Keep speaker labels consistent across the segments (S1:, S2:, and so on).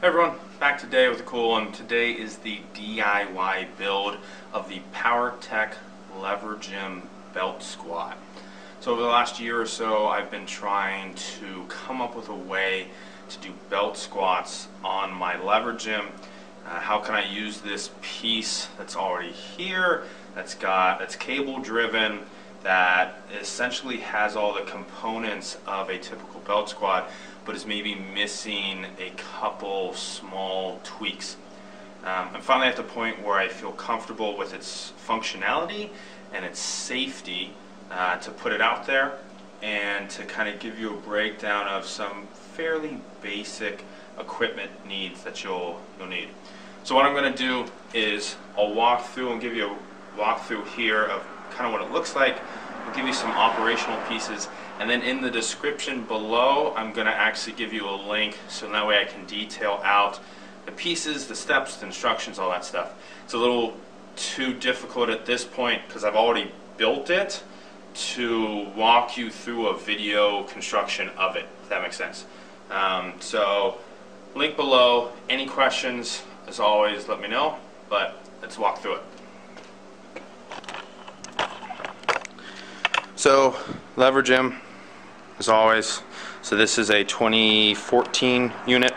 S1: Hey everyone, back today with a cool one. Today is the DIY build of the Powertec Levergym belt squat. So over the last year or so, I've been trying to come up with a way to do belt squats on my Levergym. How can I use this piece that's already here, that's cable driven, that essentially has all the components of a typical belt squat, but is maybe missing a couple small tweaks. I'm finally at the point where I feel comfortable with its functionality and its safety to put it out there and to kind of give you a breakdown of some fairly basic equipment needs that you'll need. So what I'm going to do is I'll walk through and give you a walkthrough here of kind of what it looks like. I'll give you some operational pieces, and then in the description below I'm going to actually give you a link so that way I can detail out the pieces, the steps, the instructions, all that stuff. It's a little too difficult at this point because I've already built it to walk you through a video construction of it, if that makes sense. So link below. Any questions, as always, let me know, but let's walk through it. So Levergym, as always, so this is a 2014 unit.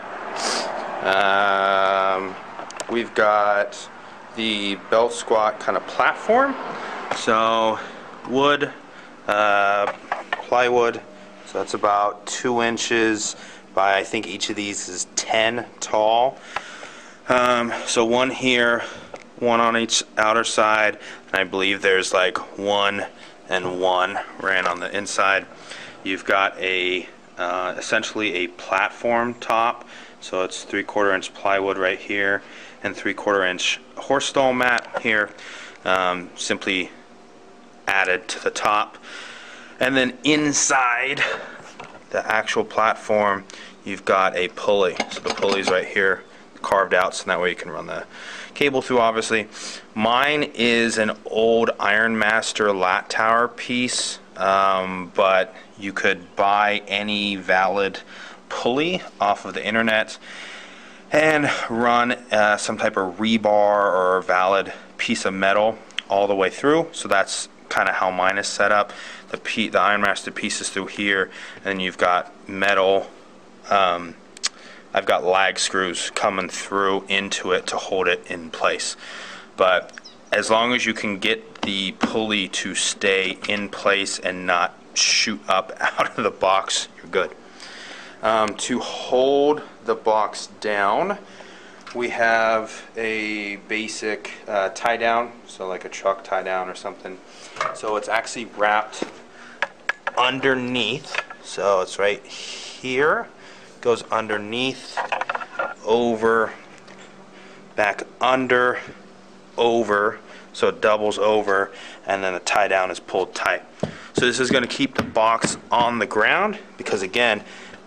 S1: We've got the belt squat kind of platform, so wood, plywood, so that's about 2 inches by, I think each of these is 10 tall. So one here, one on each outer side, and I believe there's like one and one ran on the inside. You've got a essentially a platform top, so it's 3/4 inch plywood right here and 3/4 inch horse stall mat here, simply added to the top. And then inside the actual platform you've got a pulley, so the pulley's right here carved out, so that way you can run the cable through, obviously. Mine is an old Iron Master lat tower piece, but you could buy any valid pulley off of the internet and run some type of rebar or valid piece of metal all the way through. So that's kind of how mine is set up. The Iron Master piece is through here, and then you've got metal. I've got lag screws coming through into it to hold it in place. But as long as you can get the pulley to stay in place and not shoot up out of the box, you're good. To hold the box down, we have a basic tie down, so like a truck tie down or something. So it's actually wrapped underneath, so it's right here. Goes underneath, over, back under, over, so it doubles over, and then the tie down is pulled tight. So this is going to keep the box on the ground, because again,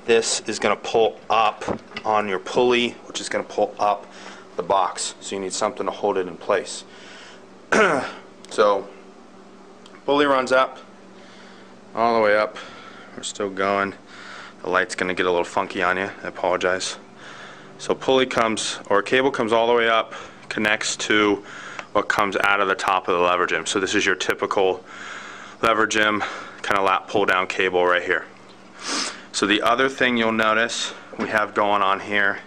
S1: this is going to pull up on your pulley, which is going to pull up the box, so you need something to hold it in place. So pulley runs up, all the way up. We're still going. The light's going to get a little funky on you, I apologize. So pulley comes, or cable comes all the way up, connects to what comes out of the top of the Levergym. So this is your typical Levergym kind of lap pull down cable right here. So the other thing you'll notice we have going on here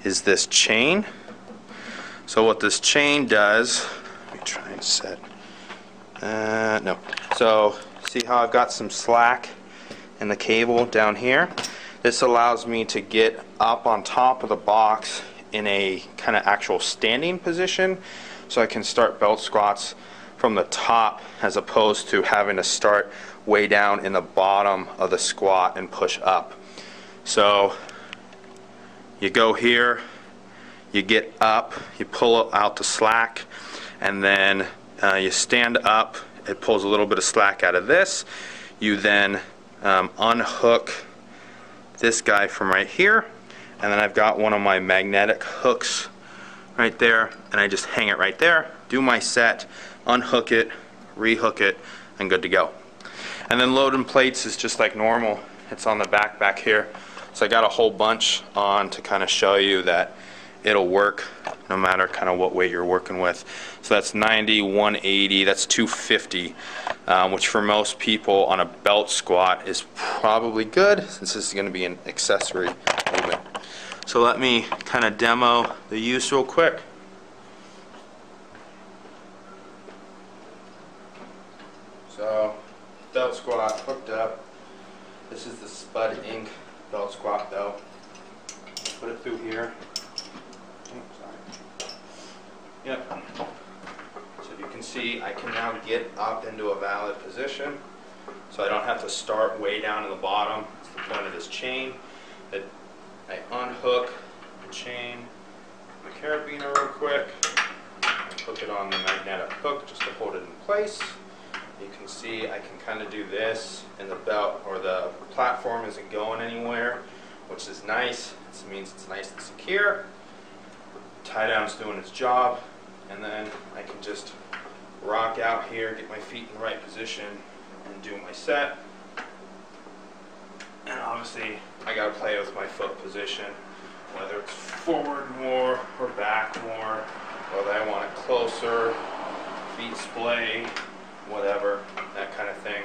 S1: is this chain. So what this chain does, let me try and set, no. So see how I've got some slack in the cable down here? This allows me to get up on top of the box in a kind of actual standing position, so I can start belt squats from the top as opposed to having to start way down in the bottom of the squat and push up. So you go here, you get up, you pull out the slack, and then you stand up. It pulls a little bit of slack out of this. You then unhook this guy from right here, and then I've got one of my magnetic hooks right there, and I just hang it right there, do my set, unhook it, rehook it, and good to go. And then loading plates is just like normal. It's on the back here. So I got a whole bunch on to kind of show you that it'll work no matter kind of what weight you're working with. So that's 90, 180, that's 250, which for most people on a belt squat is probably good, since this is going to be an accessory movement. So let me kind of demo the use real quick. So belt squat hooked up. This is the Spud Inc. belt squat belt. Put it through here. Yep. So you can see I can now get up into a valid position. So I don't have to start way down in the bottom. It's the point of this chain. That I unhook the chain, the carabiner real quick, hook it on the magnetic hook just to hold it in place. You can see I can kind of do this, and the belt or the platform isn't going anywhere, which is nice. This means it's nice and secure. Tie down's doing its job, and then I can just rock out here, get my feet in the right position, and do my set. And obviously I gotta play with my foot position, whether it's forward more or back more, whether I want it closer, feet splay, whatever, that kind of thing.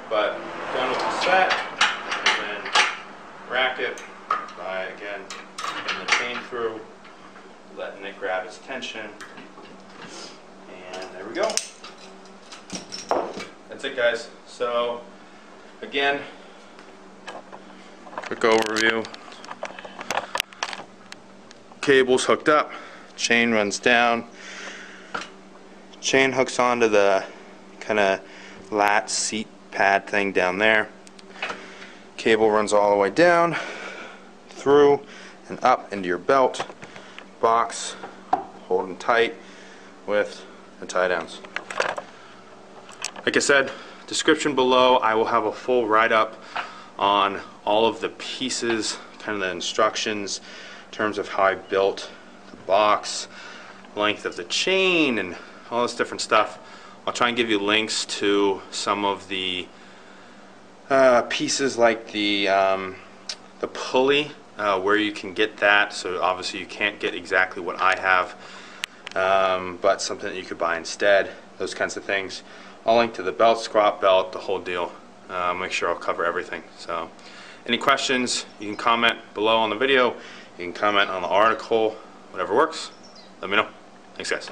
S1: But done with the set, and then rack it by, again, getting the chain through, letting it grab its tension, and there we go. That's it, guys. So again, quick overview. Cable's hooked up, chain runs down, chain hooks onto the kind of lat seat pad thing down there. Cable runs all the way down, through, and up into your belt. Box holding tight with the tie downs. Like I said, description below, I will have a full write-up on all of the pieces, kind of the instructions in terms of how I built the box, length of the chain, and all this different stuff. I'll try and give you links to some of the pieces like the pulley, where you can get that. So obviously you can't get exactly what I have, but something that you could buy instead, those kinds of things. I'll link to the belt, squat belt, the whole deal. Make sure I'll cover everything. So any questions, you can comment below on the video, you can comment on the article, whatever works. Let me know. Thanks, guys.